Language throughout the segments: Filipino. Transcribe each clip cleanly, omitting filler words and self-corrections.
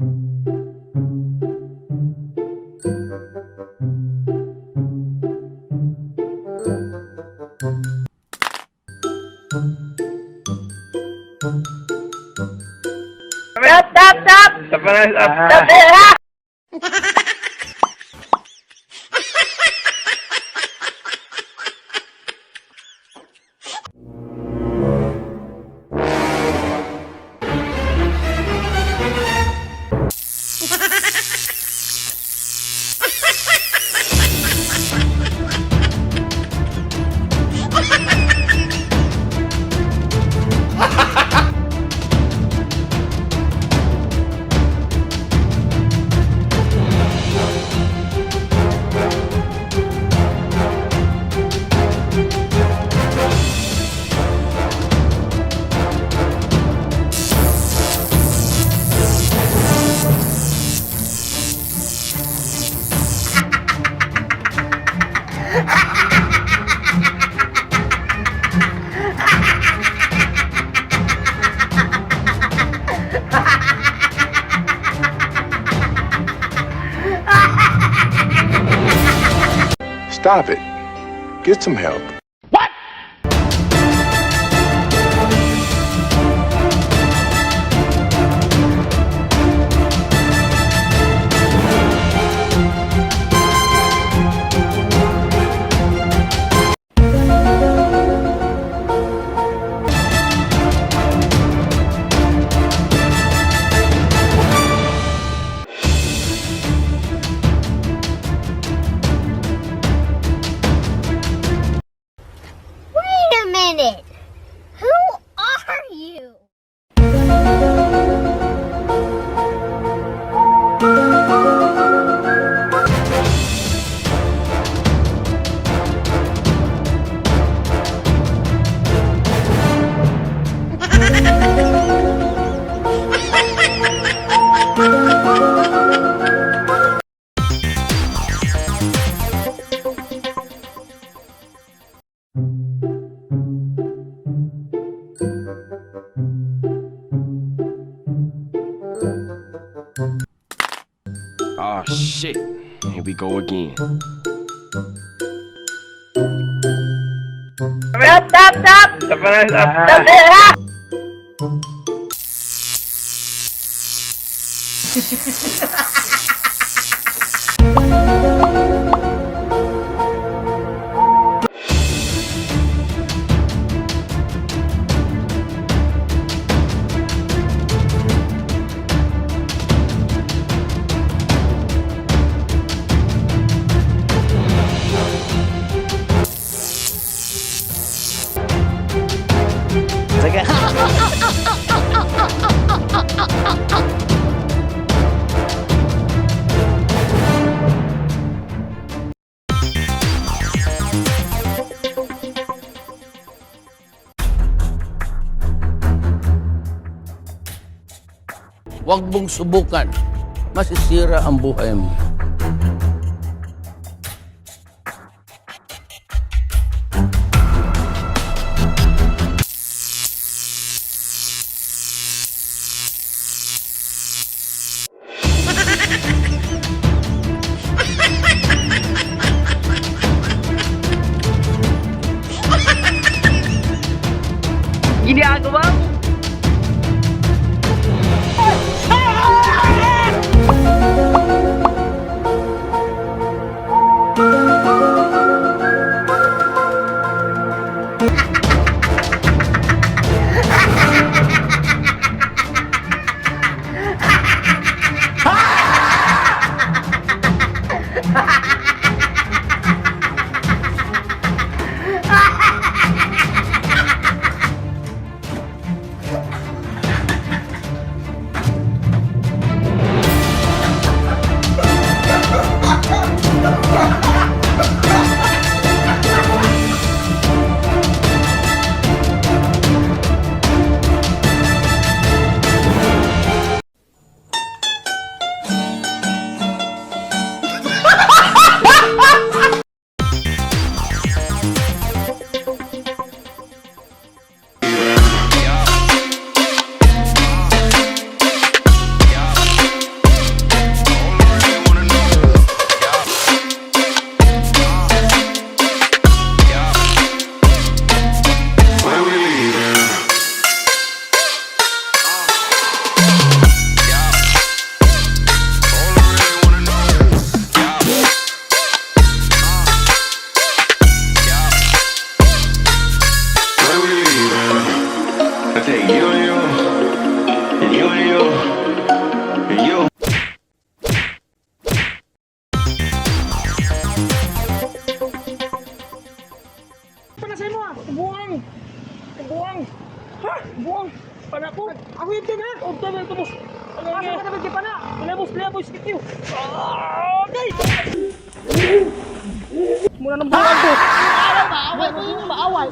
Stop! Stop! Stop it. Get some help. Who are you? Oh shit, here we go again. Stop! Huwag mong subukan. Masisira ang buhay mo. Ginagawa mo? ka pa na. Leboy, skip you. Okay. Muna ng buwan ko. Away ko yun, maaway.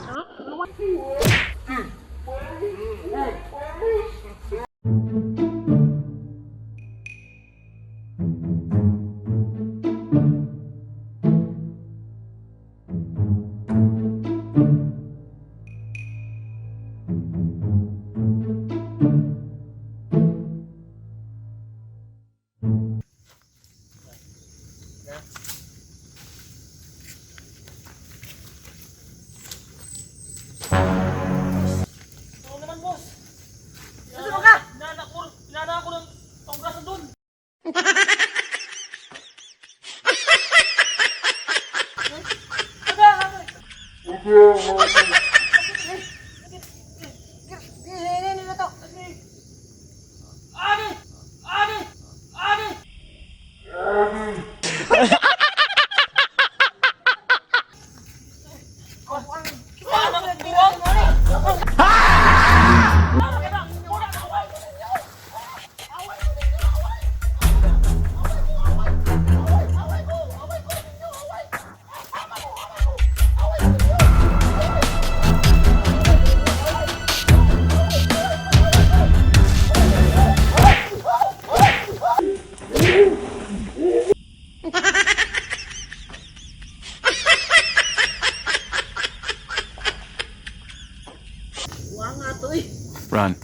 Inana ako ng pangbraso doon. Run.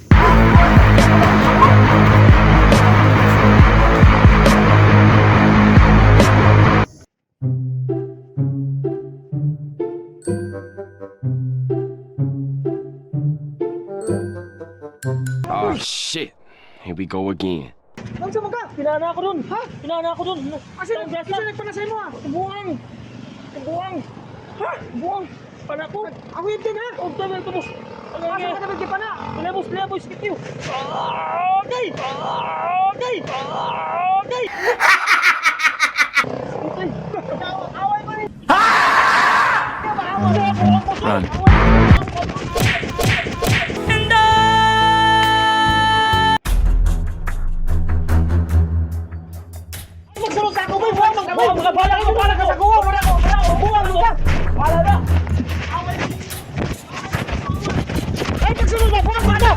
Oh shit. Here we go again. Nang sama ka? Pinana ako dun. Ha? Pinana ako dun. Kasi nagpanasay mo ah. Buwang. Ha? Buwang. Pana ko. Ako yung din ha. O, tabi ito boss. Asa ka naman kipana? Leboy, skip you. Okay. Away pa rin. Run. Magsulong sa ako, boy. Bala ka sa kuha. Buwang ka. Bala na. Ay, magsulong na. Buwang ka.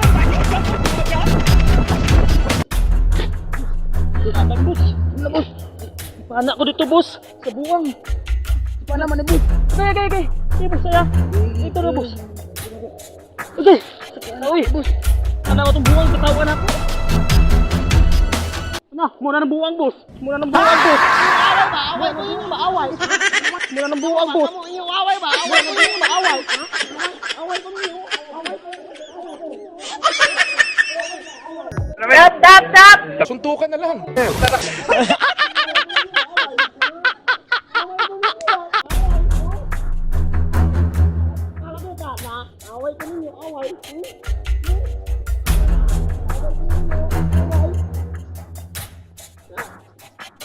Anak, boss. Anak ko dito, boss. Sa buwang. Paano naman, boss? Okay. Sige, boss, saya. Ito na, boss. Okay. Uy, boss. Ano ba itong buwang? Katawan ako. Ano? Muna ng buwang, boss. Away ko yun, maaway. Muna ng buwang, boss. Away ko yun, maaway. Away ko yun, Stop! Suntukan na lang.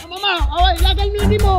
Mama, away, lagay mo.